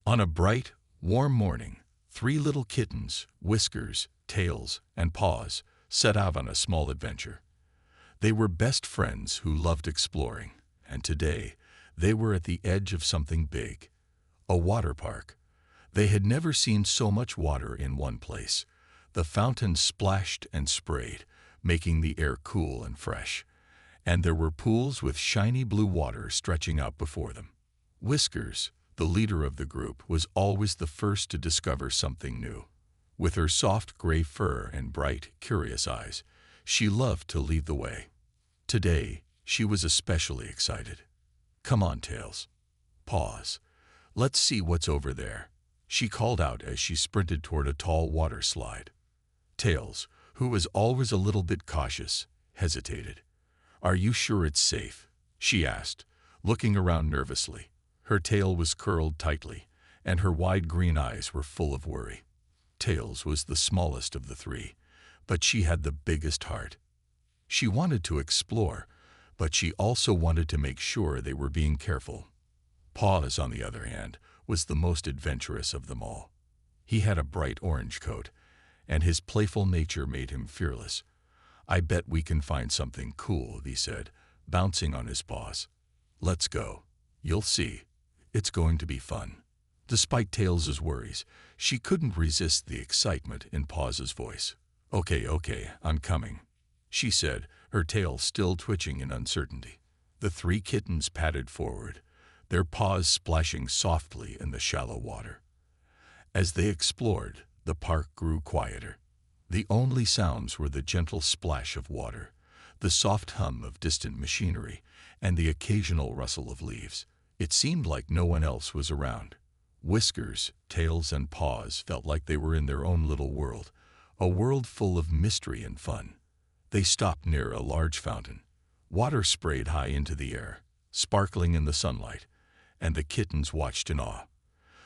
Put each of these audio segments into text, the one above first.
On a bright, warm morning, three little kittens, Whiskers, Tails, and Paws, set out on a small adventure. They were best friends who loved exploring, and today they were at the edge of something big, a water park. They had never seen so much water in one place. The fountain splashed and sprayed, making the air cool and fresh, and there were pools with shiny blue water stretching out before them. Whiskers, the leader of the group, was always the first to discover something new. With her soft gray fur and bright, curious eyes, she loved to lead the way. Today, she was especially excited. "Come on, Tails. Paws. Let's see what's over there," she called out as she sprinted toward a tall water slide. Tails, who was always a little bit cautious, hesitated. "Are you sure it's safe?" she asked, looking around nervously. Her tail was curled tightly, and her wide green eyes were full of worry. Tails was the smallest of the three, but she had the biggest heart. She wanted to explore, but she also wanted to make sure they were being careful. Paws, on the other hand, was the most adventurous of them all. He had a bright orange coat, and his playful nature made him fearless. "I bet we can find something cool," he said, bouncing on his paws. "Let's go. You'll see. It's going to be fun." Despite Tails's worries, she couldn't resist the excitement in Paws's voice. Okay, I'm coming," she said, her tail still twitching in uncertainty. The three kittens padded forward, their paws splashing softly in the shallow water. As they explored, the park grew quieter. The only sounds were the gentle splash of water, the soft hum of distant machinery, and the occasional rustle of leaves. It seemed like no one else was around. Whiskers, Tails, and Paws felt like they were in their own little world, a world full of mystery and fun. They stopped near a large fountain. Water sprayed high into the air, sparkling in the sunlight, and the kittens watched in awe.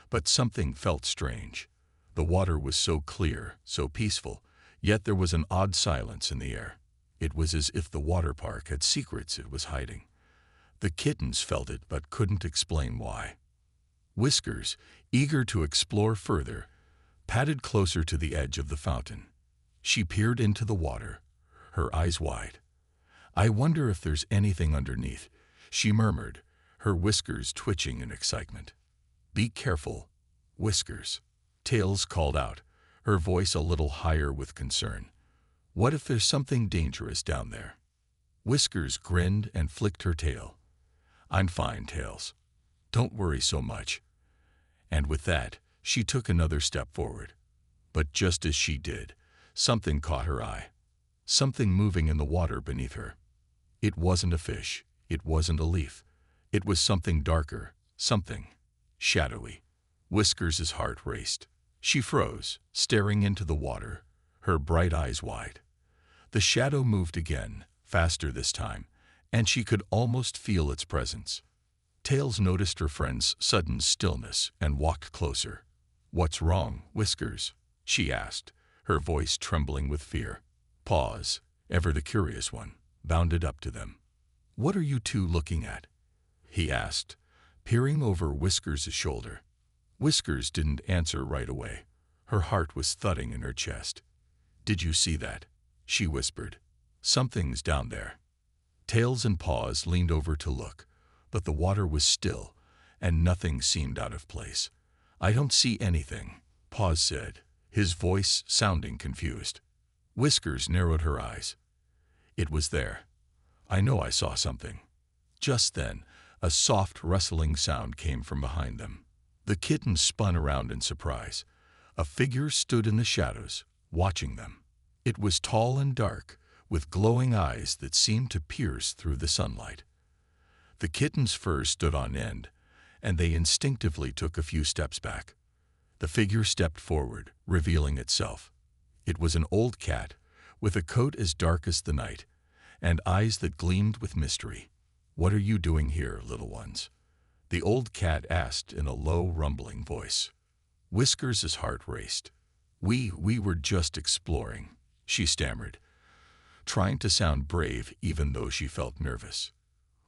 But something felt strange. The water was so clear, so peaceful, yet there was an odd silence in the air. It was as if the water park had secrets it was hiding. The kittens felt it but couldn't explain why. Whiskers, eager to explore further, padded closer to the edge of the fountain. She peered into the water, her eyes wide. "I wonder if there's anything underneath," she murmured, her whiskers twitching in excitement. "Be careful, Whiskers," Tails called out, her voice a little higher with concern. "What if there's something dangerous down there?" Whiskers grinned and flicked her tail. "I'm fine, Tails. Don't worry so much." And with that, she took another step forward. But just as she did, something caught her eye. Something moving in the water beneath her. It wasn't a fish. It wasn't a leaf. It was something darker, something shadowy. Whiskers' heart raced. She froze, staring into the water, her bright eyes wide. The shadow moved again, faster this time, and she could almost feel its presence. Tails noticed her friend's sudden stillness and walked closer. "What's wrong, Whiskers?" she asked, her voice trembling with fear. Paws, ever the curious one, bounded up to them. "What are you two looking at?" he asked, peering over Whiskers' shoulder. Whiskers didn't answer right away. Her heart was thudding in her chest. "Did you see that?" she whispered. "Something's down there." Tails and Paws leaned over to look, but the water was still, and nothing seemed out of place. "I don't see anything," Paws said, his voice sounding confused. Whiskers narrowed her eyes. "It was there. I know I saw something." Just then, a soft rustling sound came from behind them. The kittens spun around in surprise. A figure stood in the shadows, watching them. It was tall and dark, with glowing eyes that seemed to pierce through the sunlight. The kitten's fur stood on end, and they instinctively took a few steps back. The figure stepped forward, revealing itself. It was an old cat, with a coat as dark as the night, and eyes that gleamed with mystery. "What are you doing here, little ones?" the old cat asked in a low, rumbling voice. Whiskers' heart raced. We were just exploring," she stammered, trying to sound brave even though she felt nervous.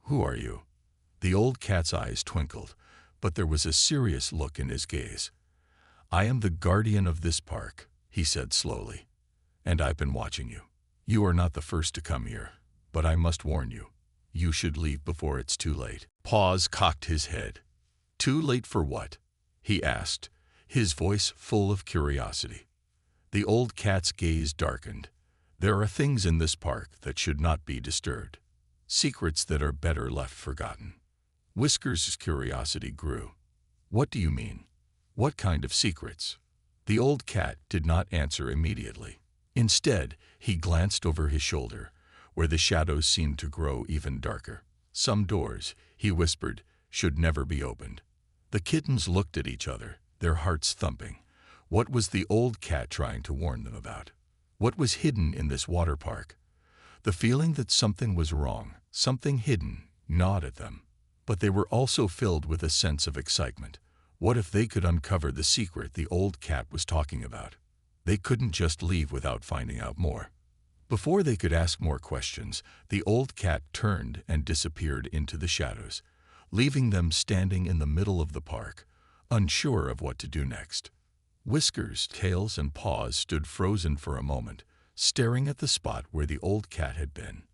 "Who are you?" The old cat's eyes twinkled, but there was a serious look in his gaze. "I am the guardian of this park," he said slowly, "and I've been watching you. You are not the first to come here, but I must warn you, you should leave before it's too late." Paws cocked his head. "Too late for what?" he asked, his voice full of curiosity. The old cat's gaze darkened. "There are things in this park that should not be disturbed. Secrets that are better left forgotten." Whiskers' curiosity grew. "What do you mean? What kind of secrets?" The old cat did not answer immediately. Instead, he glanced over his shoulder, where the shadows seemed to grow even darker. "Some doors," he whispered, "should never be opened." The kittens looked at each other, their hearts thumping. What was the old cat trying to warn them about? What was hidden in this water park? The feeling that something was wrong, something hidden, gnawed at them. But they were also filled with a sense of excitement. What if they could uncover the secret the old cat was talking about? They couldn't just leave without finding out more. Before they could ask more questions, the old cat turned and disappeared into the shadows, leaving them standing in the middle of the park, unsure of what to do next. Whiskers, Tails, and Paws stood frozen for a moment, staring at the spot where the old cat had been.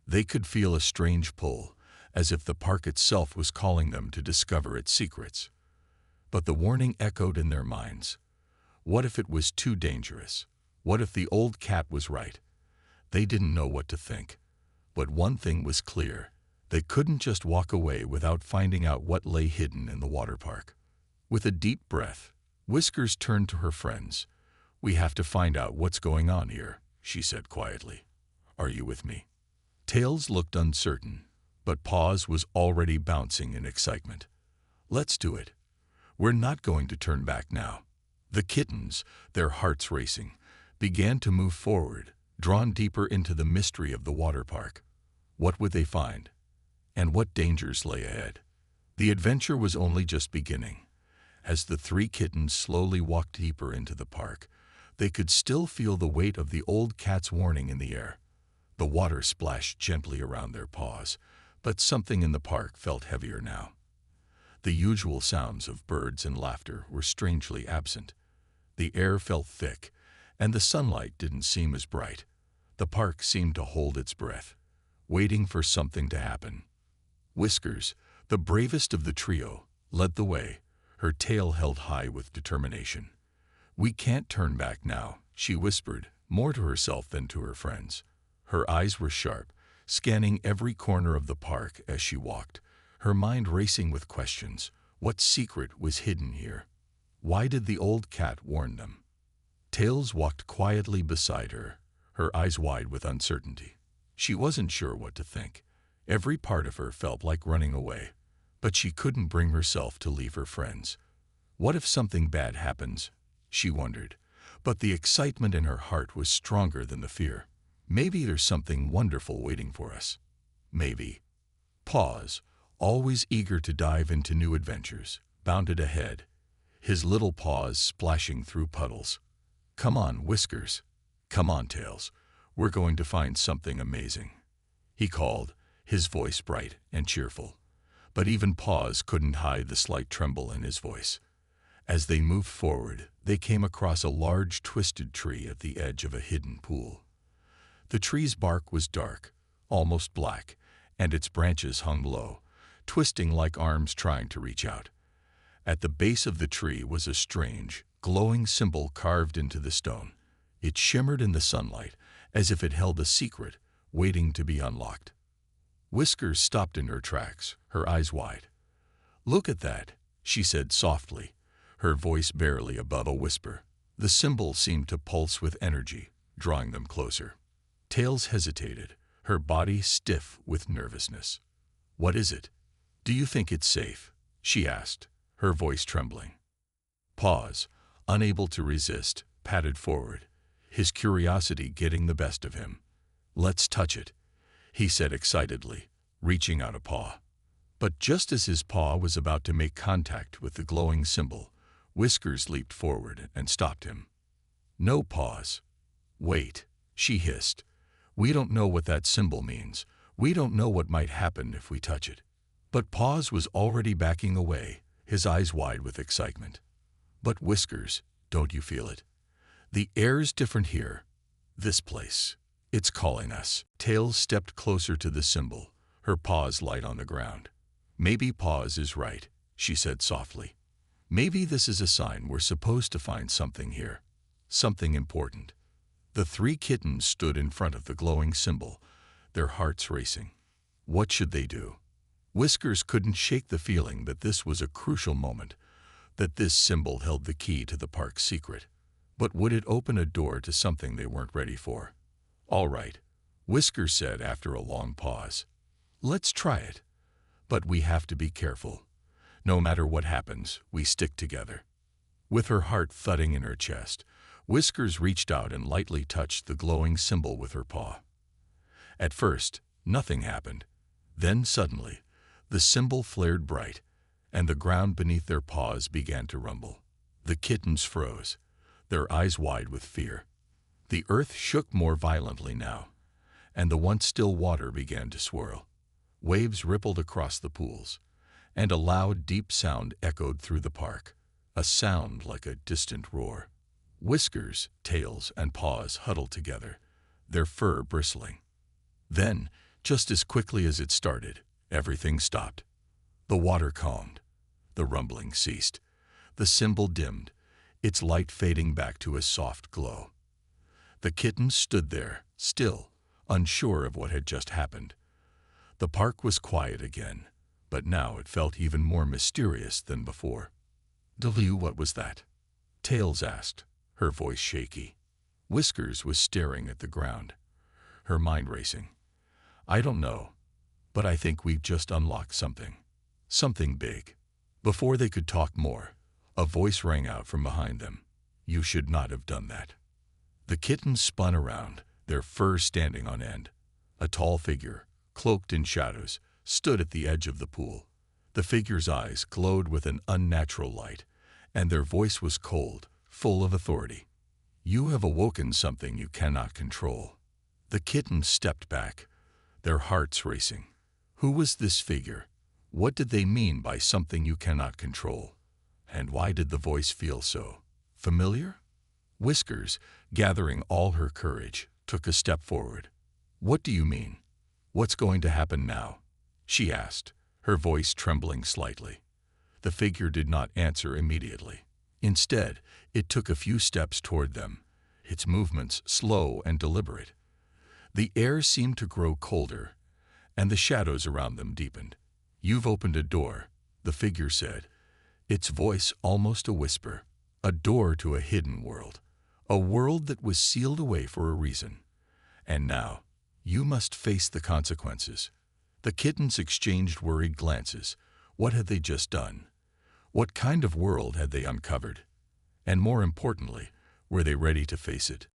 They could feel a strange pull, as if the park itself was calling them to discover its secrets. But the warning echoed in their minds. What if it was too dangerous? What if the old cat was right? They didn't know what to think. But one thing was clear. They couldn't just walk away without finding out what lay hidden in the water park. With a deep breath, Whiskers turned to her friends. "We have to find out what's going on here," she said quietly. "Are you with me?" Tails looked uncertain, but Paws was already bouncing in excitement. "Let's do it. We're not going to turn back now." The kittens, their hearts racing, began to move forward, drawn deeper into the mystery of the water park. What would they find? And what dangers lay ahead? The adventure was only just beginning. As the three kittens slowly walked deeper into the park, they could still feel the weight of the old cat's warning in the air. The water splashed gently around their paws, but something in the park felt heavier now. The usual sounds of birds and laughter were strangely absent. The air felt thick, and the sunlight didn't seem as bright. The park seemed to hold its breath, waiting for something to happen. Whiskers, the bravest of the trio, led the way, her tail held high with determination. "We can't turn back now," she whispered, more to herself than to her friends. Her eyes were sharp, scanning every corner of the park as she walked, her mind racing with questions. What secret was hidden here? Why did the old cat warn them? Tails walked quietly beside her, her eyes wide with uncertainty. She wasn't sure what to think. Every part of her felt like running away, but she couldn't bring herself to leave her friends. What if something bad happens? She wondered, but the excitement in her heart was stronger than the fear. Maybe there's something wonderful waiting for us. Maybe. Paws, always eager to dive into new adventures, bounded ahead, his little paws splashing through puddles. "Come on, Whiskers. Come on, Tails. We're going to find something amazing," he called, his voice bright and cheerful. But even Paws couldn't hide the slight tremble in his voice. As they moved forward, they came across a large twisted tree at the edge of a hidden pool. The tree's bark was dark, almost black, and its branches hung low, twisting like arms trying to reach out. At the base of the tree was a strange, glowing symbol carved into the stone. It shimmered in the sunlight, as if it held a secret, waiting to be unlocked. Whiskers stopped in her tracks, her eyes wide. "Look at that," she said softly, her voice barely above a whisper. The symbol seemed to pulse with energy, drawing them closer. Tails hesitated, her body stiff with nervousness. "What is it? Do you think it's safe?" she asked, her voice trembling. Paws, unable to resist, padded forward, his curiosity getting the best of him. "Let's touch it," he said excitedly, reaching out a paw. But just as his paw was about to make contact with the glowing symbol, Whiskers leaped forward and stopped him. "No, Paws. Wait," she hissed. "We don't know what that symbol means. We don't know what might happen if we touch it." But Paws was already backing away, his eyes wide with excitement. But Whiskers, don't you feel it? The air's different here. This place. It's calling us. Tails stepped closer to the symbol, her paws light on the ground. Maybe Paws is right, she said softly. Maybe this is a sign we're supposed to find something here. Something important. The three kittens stood in front of the glowing symbol, their hearts racing. What should they do? Whiskers couldn't shake the feeling that this was a crucial moment, that this symbol held the key to the park's secret. But would it open a door to something they weren't ready for? All right, Whiskers said after a long pause. Let's try it. But we have to be careful. No matter what happens, we stick together. With her heart thudding in her chest, Whiskers reached out and lightly touched the glowing symbol with her paw. At first, nothing happened. Then suddenly, the symbol flared bright, and the ground beneath their paws began to rumble. The kittens froze, their eyes wide with fear. The earth shook more violently now, and the once still water began to swirl. Waves rippled across the pools, and a loud, deep sound echoed through the park, a sound like a distant roar. Whiskers, Tails, and Paws huddled together, their fur bristling. Then, just as quickly as it started, everything stopped. The water calmed. The rumbling ceased. The symbol dimmed, its light fading back to a soft glow. The kittens stood there, still, unsure of what had just happened. The park was quiet again, but now it felt even more mysterious than before. "W, what was that?" Tails asked, her voice shaky. Whiskers was staring at the ground, her mind racing. "I don't know, but I think we've just unlocked something. Something big." Before they could talk more, a voice rang out from behind them. "You should not have done that." The kittens spun around, their fur standing on end. A tall figure, cloaked in shadows, stood at the edge of the pool. The figure's eyes glowed with an unnatural light, and their voice was cold, full of authority. "You have awoken something you cannot control." The kittens stepped back, their hearts racing. Who was this figure? What did they mean by something you cannot control? And why did the voice feel so familiar? Whiskers, gathering all her courage, took a step forward. "What do you mean? What's going to happen now?" she asked, her voice trembling slightly. The figure did not answer immediately. Instead, it took a few steps toward them, its movements slow and deliberate. The air seemed to grow colder, and the shadows around them deepened. "You've opened a door," the figure said, its voice almost a whisper. "A door to a hidden world. A world that was sealed away for a reason. And now, you must face the consequences." The kittens exchanged worried glances. What had they just done? What kind of world had they uncovered? And more importantly, were they ready to face it?